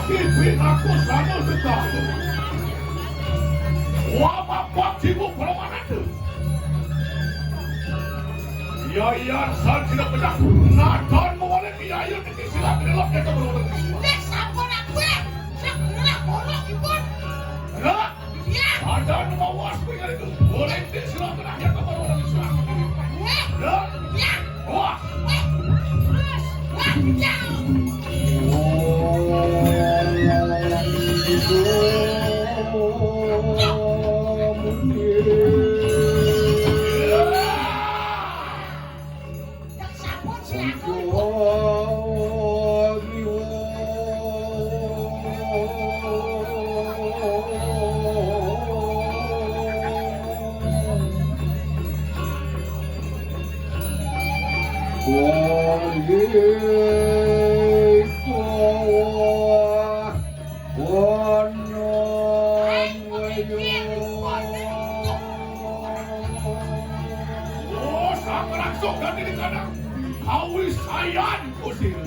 Pipi aku selalu dekat. Wabah buat sibuk perlawanan itu. Biaya asal tidak benar. Nadan mewalai biaya nanti silat relok kita berlawanan semua. Nek sampun aku ya. Nek ngelak bolok ibun. Relok? Iya. Nadan mewawas pinggir itu. Boleh nanti silat benar kita berlawanan semua. Relok? Iya. Awas. Terus. Wah, jauh. Nek sampun si aku. Oh, sama langsung dan di kadang. Kawis sayan kusir.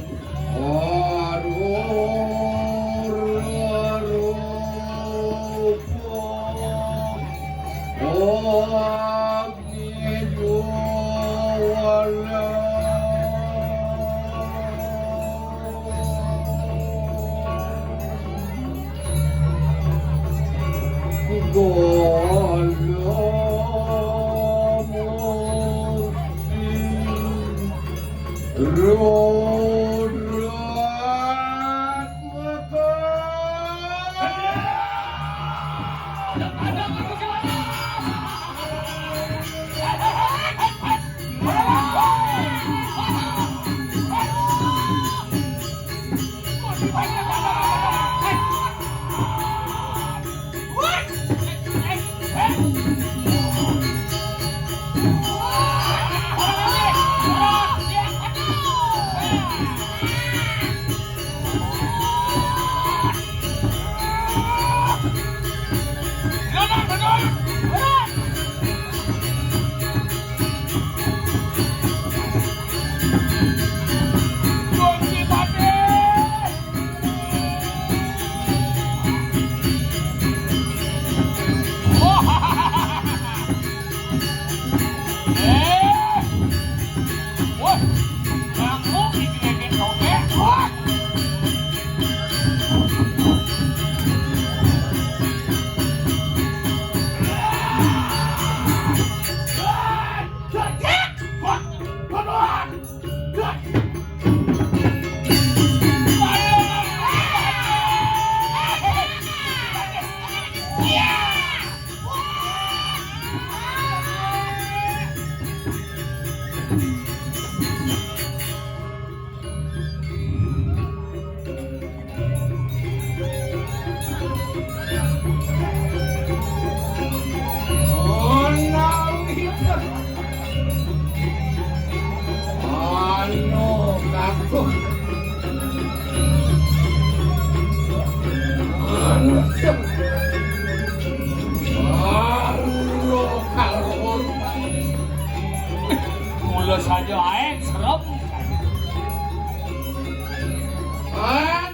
Mula saja serem.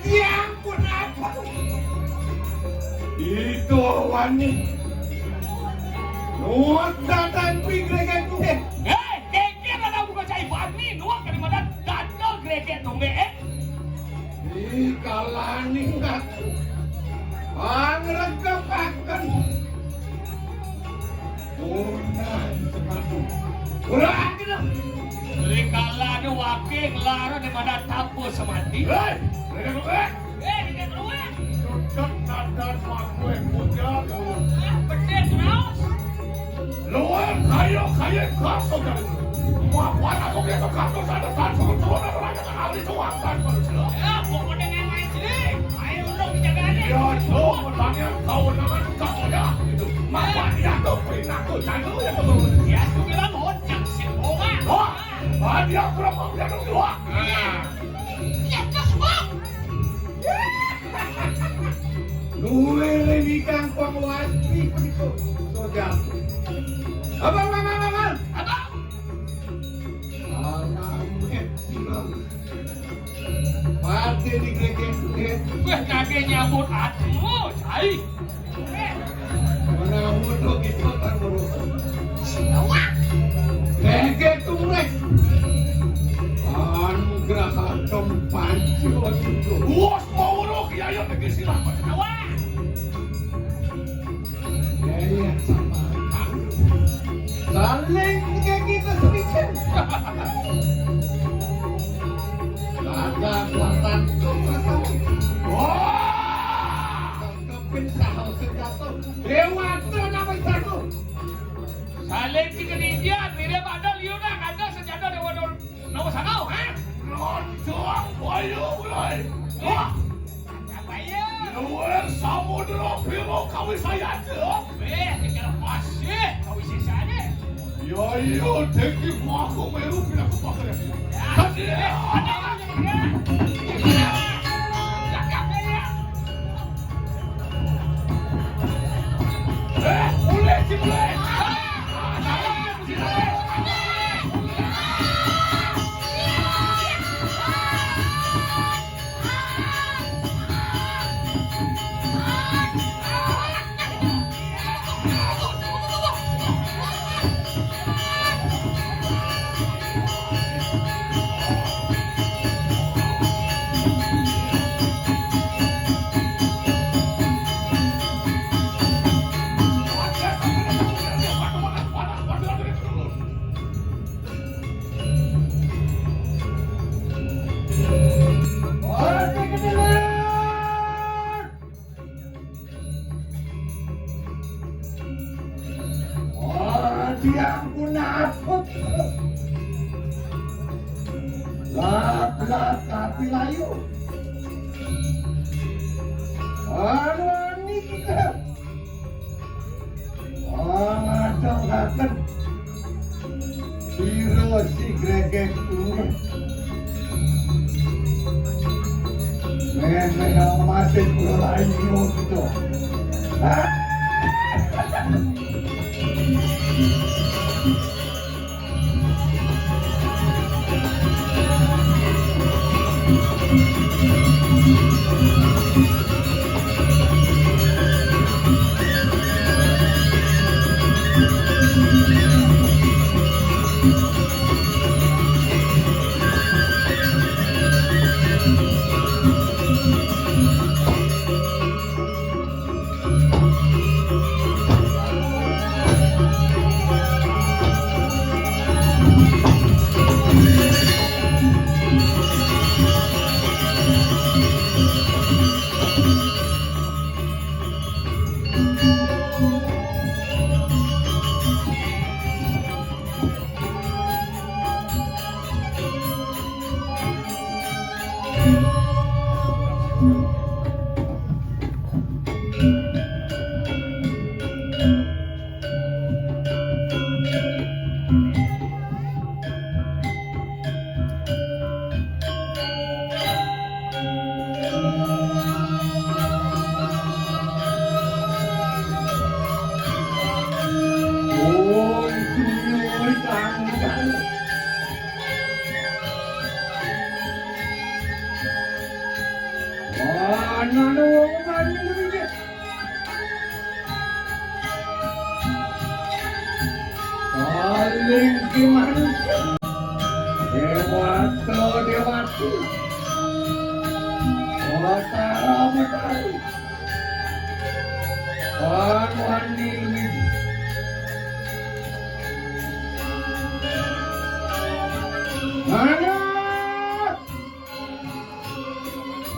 Ya ampun apa? Itu wani. Nuat datang pinggir tuh. Kekir lah bukan cai bani, nuak dari mana datang greget tongge. Kalani enggak. Angregepaken. Urang gitu. Rikala ada wakil lara di mana tapu semati. Hei, mereka keluar. Dia keluar. Sudah nadar makwe puja keluar. Bener terus. Luar kayo kaso dari. Muapan aku kita kaso sana tanpa semua orang yang ahli suasan manusia. Ya, pokoknya yang main sini. Ayo dong dijagain. Ya, semua banyak kau nama kau ya. Itu mapan dia tuh pinaku jangan ya tuh. Ya, tu bilang hocak si Bonga. Wah, dia berapa dia tuh dua. Ya, tak semua. Luwe lagi kang pangwasti begitu. Sojak. Abang. Alam silang. ate di gregek. Weh kage nyambut atuh, cai. Mana mudo gitu kan berusaha. Siapa? Gregek turek. Anugerah tempanci itu. Bos mau lo kiai pergi silang. Awak. Gaya sama kang. Saling kayak kita sedikit. Ada kuatan kekuatan. Wah! Kepin sahau senjata. Dewata nama satu. Saling kegenindian, mire badal liuna kada senjata dewa nawa sanau, ha? Loncong bayu mulai. Wah! Apa ya? Luar samudera Bima kawin saya tuh. Weh, kira masih kau isi sana. Ya iya, teki maku meru pindah ke pakar. Kasih Ada ya. orang yang Mulai sih mulai. Yang punakut. Lap tapi layu. Ini kita. Ngadang-ngadang. Biro si gregek turun. Yang masih pulau lain gitu.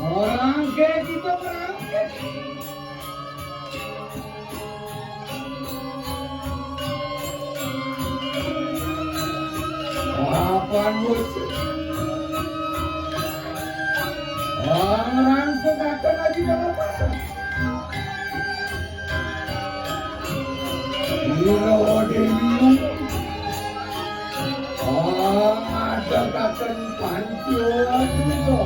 Orang kayak gitu berangkat. Apaan bos? Orang segakan lagi dalam pasar. Hero Dewi. Ada kakan pancur itu.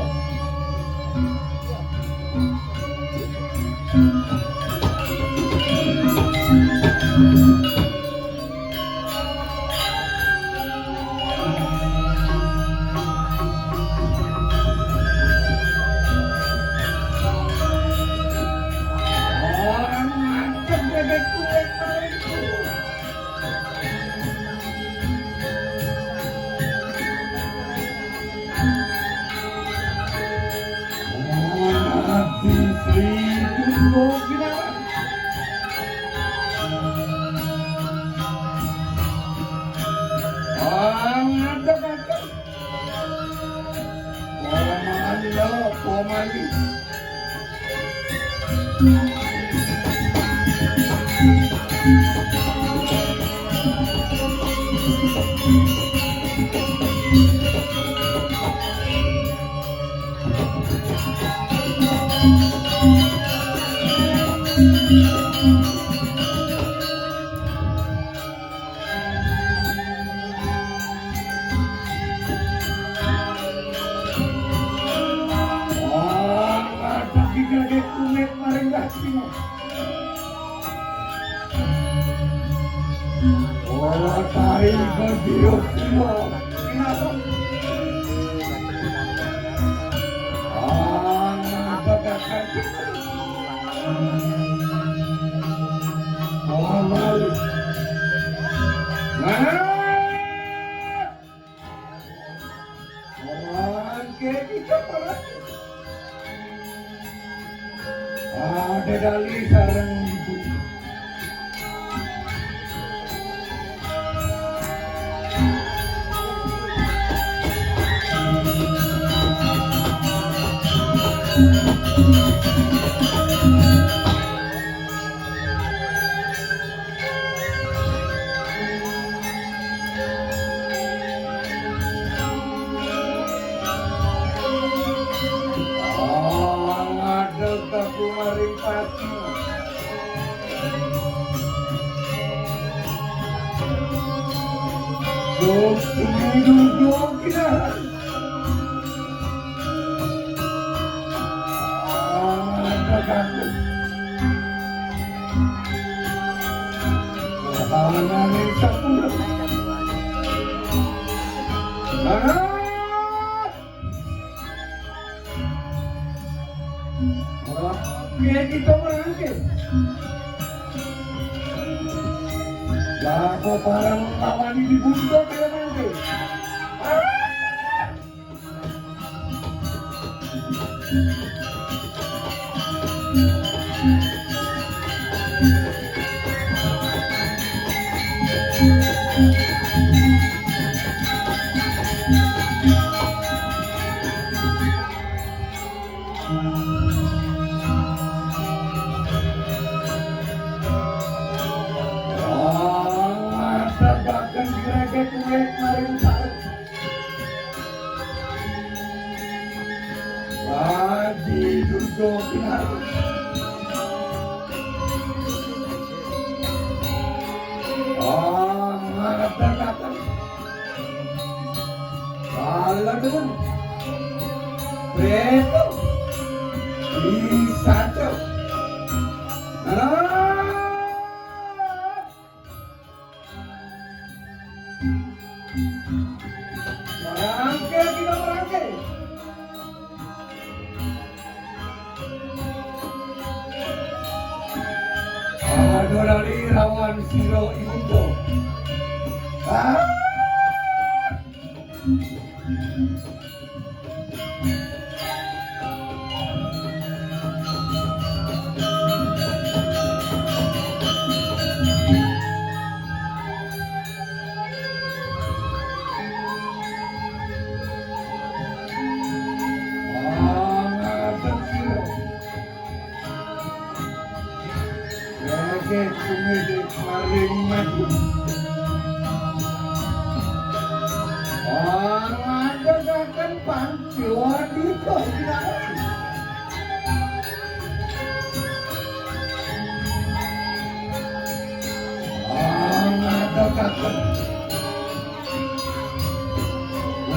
komali. Oh, tayo ka Diyos mo. Ang pagkakasip. Mahal. Mahal kayak kita pala. Ada dali sarang ibu. Aku parang kawan di bundok kayak nanti. Adorari rawan siro ibundo.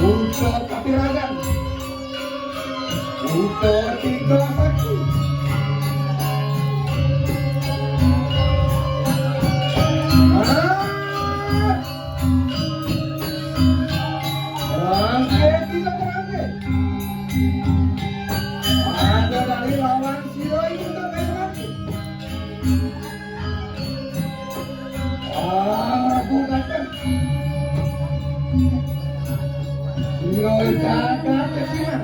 Untuk kapiragan, untuk tiga saksi. Ada dari lawan siro itu kayak nanti. Bukan. Siro jaga kesian.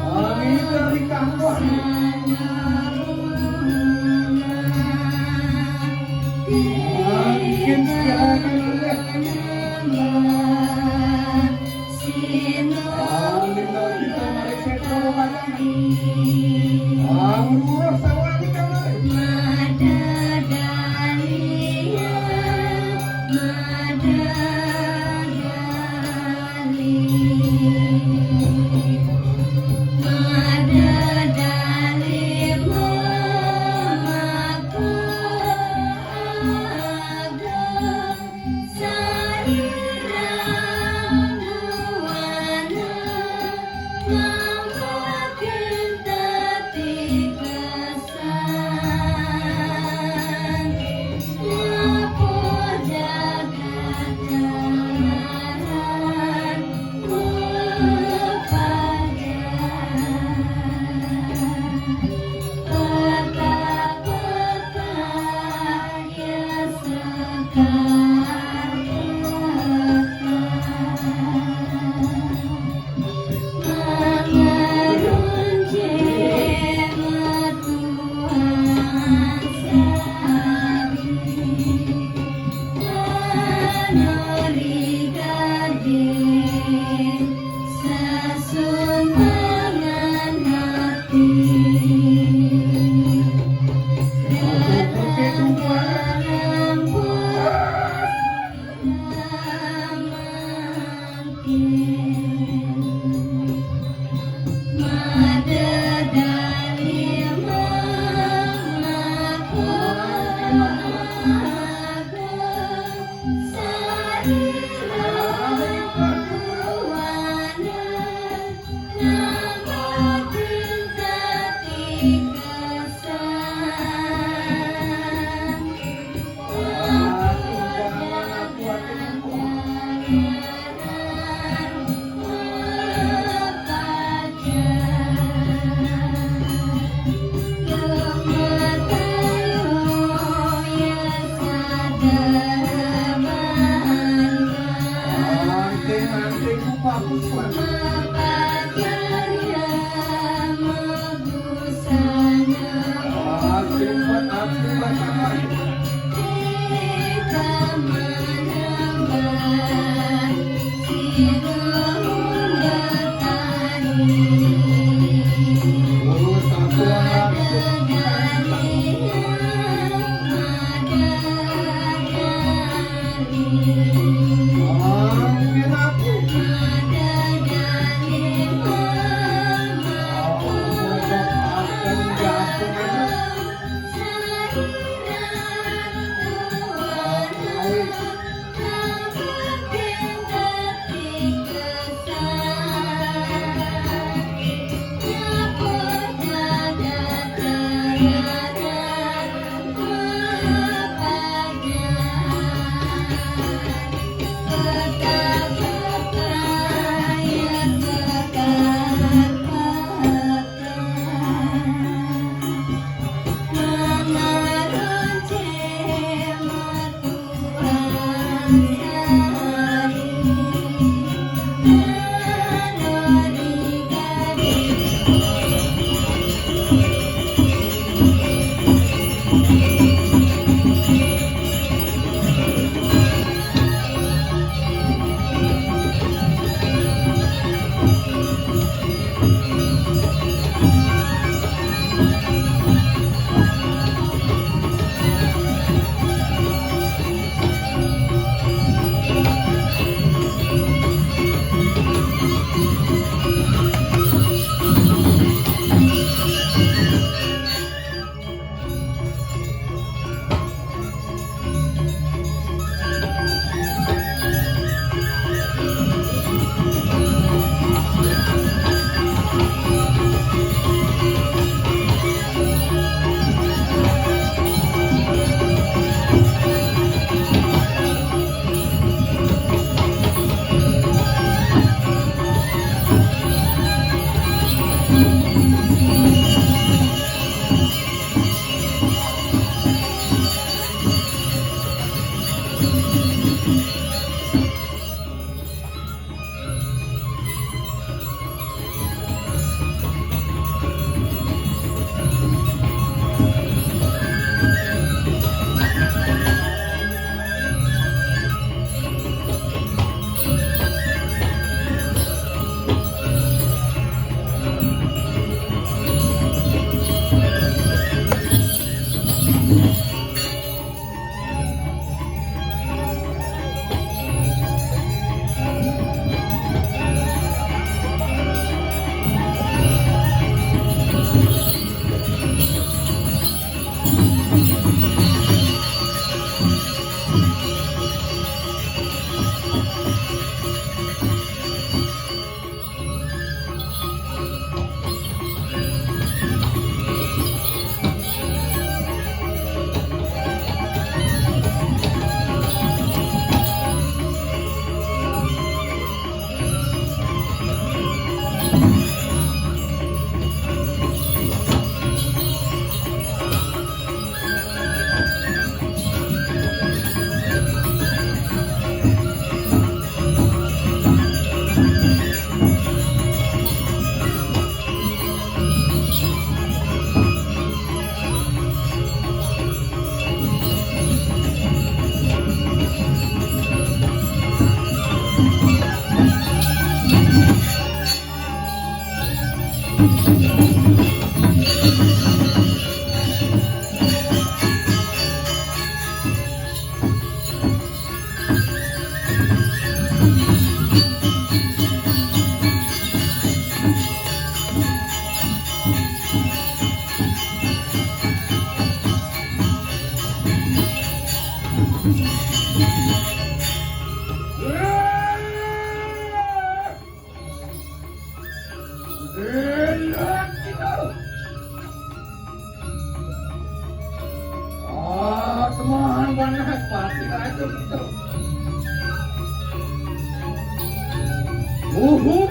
Kami dari kampung. urus sawah di kamar.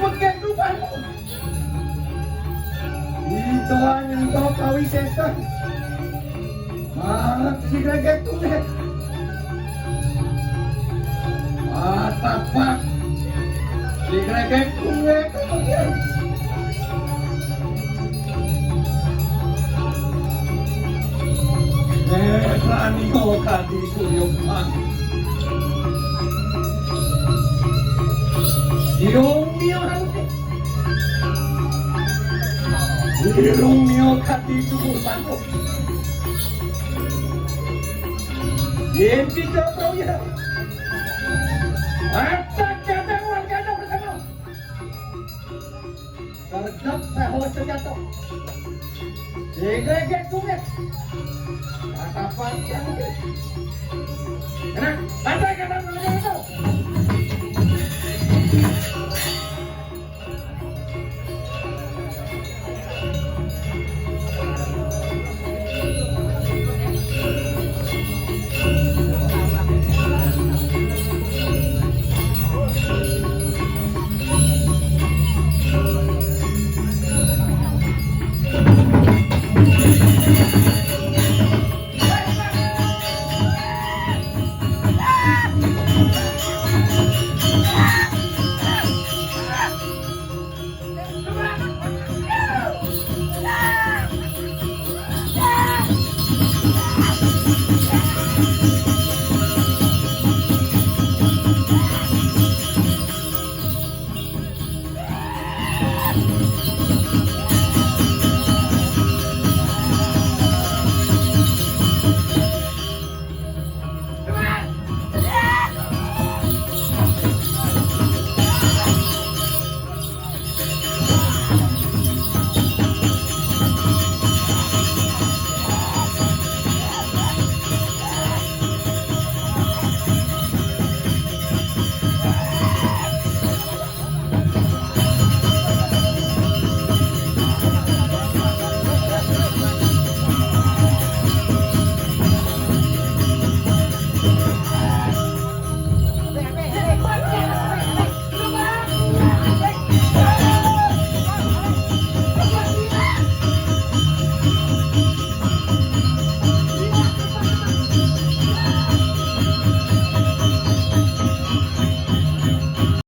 Begitu banyak. Ito ang ito kawisesa. Sigagat ulit. Tapak. Sigagat ulit. Rani ko kadi Suryopan. Irong mio kadi Suryopan. Yenti jauh ya. Atak jatuh warga bersama. Kerjap sahur sejatuh. Sigagat ulit. Apa yang ini? Enak, lantai ke dalam itu.